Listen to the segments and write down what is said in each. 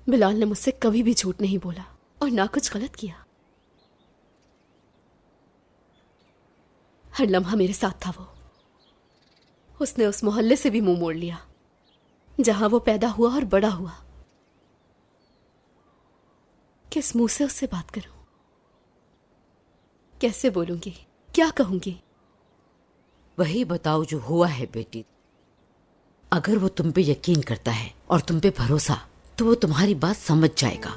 बिलाल ने मुझसे कभी भी झूठ नहीं बोला और ना कुछ गलत किया। हर लम्हा मेरे साथ था वो। उसने उस मोहल्ले से भी मुंह मोड़ लिया जहां वो पैदा हुआ और बड़ा हुआ। किस मुंह से उससे बात करूं? कैसे बोलूंगी? क्या कहूंगी? वही बताओ जो हुआ है बेटी। अगर वो तुम पे यकीन करता है और तुम पे भरोसा, तो वो तुम्हारी बात समझ जाएगा।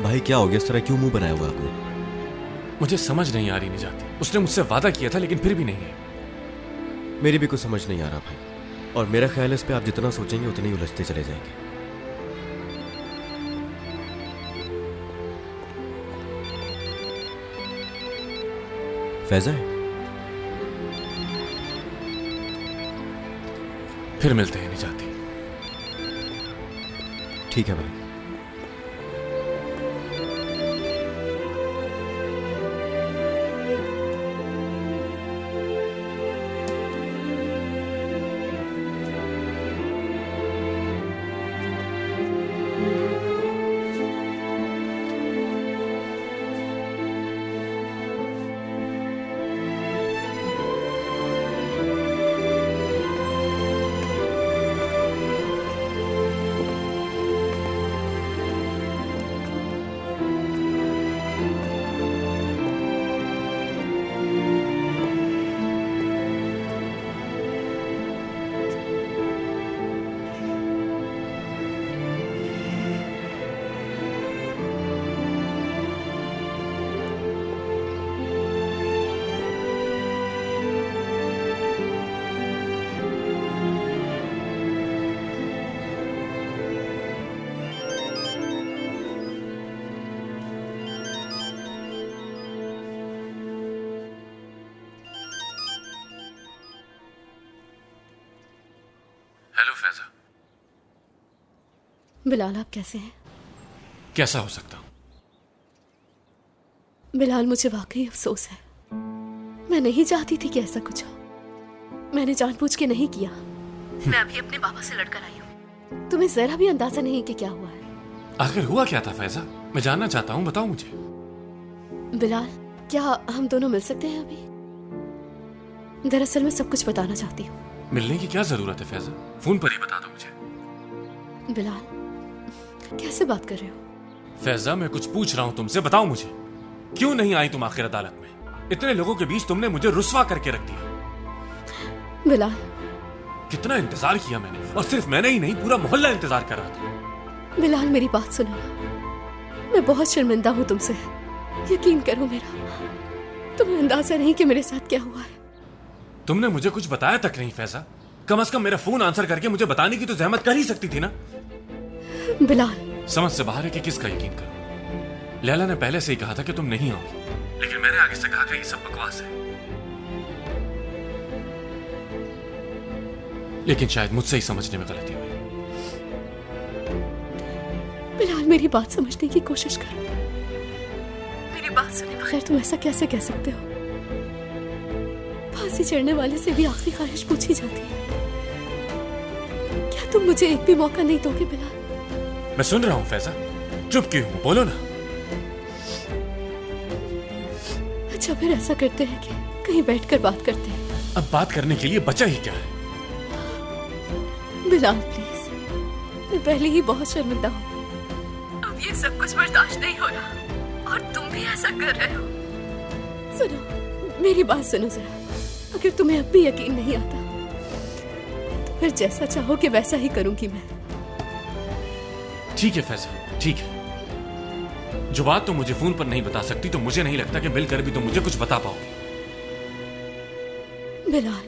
भाई क्या हो गया? इस तरह क्यों मुंह बनाया हुआ आपने? मुझे समझ नहीं आ रही निजाती। उसने मुझसे वादा किया था लेकिन फिर भी नहीं है। मेरी भी कुछ समझ नहीं आ रहा भाई, और मेरा ख्याल है इस पे आप जितना सोचेंगे उतने ही उलझते चले जाएंगे। फैजा है? फिर मिलते हैं निजाती। ठीक है भाई। हेलो फैजा। बिलाल, आप कैसे हैं? कैसा हो सकता हूं? बिलाल, मुझे वाकई अफसोस है। मैं नहीं चाहती थी कि ऐसा कुछ हो। मैंने जानबूझ के नहीं किया। मैं अभी अपने बाबा से लड़कर आई हूँ। तुम्हें जरा भी अंदाजा नहीं कि क्या हुआ है। आखिर हुआ क्या था फैजा? मैं जानना चाहता हूँ, बताओ मुझे। बिलाल, क्या हम दोनों मिल सकते हैं अभी? दरअसल मैं सब कुछ बताना चाहती हूँ। मिलने की क्या जरूरत है फैजा? फोन पर ही बता दो मुझे। बिलाल, कैसे बात कर रहे हो? फैजा, मैं कुछ पूछ रहा हूँ तुमसे, बताओ मुझे। क्यों नहीं आई तुम आखिर अदालत में? इतने लोगों के बीच तुमने मुझे रुस्वा करके रख दिया। बिलाल, कितना इंतजार किया मैंने, और सिर्फ मैंने ही नहीं, पूरा मोहल्ला इंतजार कर रहा था। बिलाल, मेरी बात सुनो। मैं बहुत शर्मिंदा हूँ तुमसे। यकीन करो मेरा। तुम्हें अंदाजा नहीं कि मेरे साथ क्या हुआ है। तुमने मुझे कुछ बताया तक नहीं फैजा। कम से कम मेरा फोन आंसर करके मुझे बताने की तो जहमत कर ही सकती थी ना। बिलाल, समझ से बाहर है कि किसका यकीन करूं। लैला ने पहले से ही कहा था कि तुम नहीं आओगी, लेकिन मैंने आगे से कहा कि ये सब बकवास है। लेकिन शायद मुझसे ही समझने में गलती हुई। बिलाल, मेरी बात समझने की कोशिश करो। मेरी बात सुने बगैर तुम ऐसा कैसे कह सकते हो? फांसी चढ़ने वाले से भी आखिरी ख्वाहिश पूछी जाती है। क्या तुम मुझे एक भी मौका नहीं दोगे बिलाल? मैं सुन रहा हूं फैजा, चुप क्यों हूं? बोलो ना। अच्छा, फिर ऐसा करते हैं कि कहीं बैठकर बात करते हैं। अब बात करने के लिए बचा ही क्या है? बिलाल प्लीज, मैं पहले ही बहुत शर्मिंदा हूँ। अब ये सब कुछ बर्दाश्त नहीं हो रहा, और तुम भी ऐसा कर रहे हो। सुनो, मेरी बात सुनो जरा। अगर तुम्हें अब भी यकीन नहीं आता तो फिर जैसा चाहो कि वैसा ही करूंगी मैं। ठीक है फैजा, ठीक है। जो बात तुम मुझे फोन पर नहीं बता सकती, तो मुझे नहीं लगता कि मिलकर भी तुम मुझे कुछ बता पाओगी। बिलाल,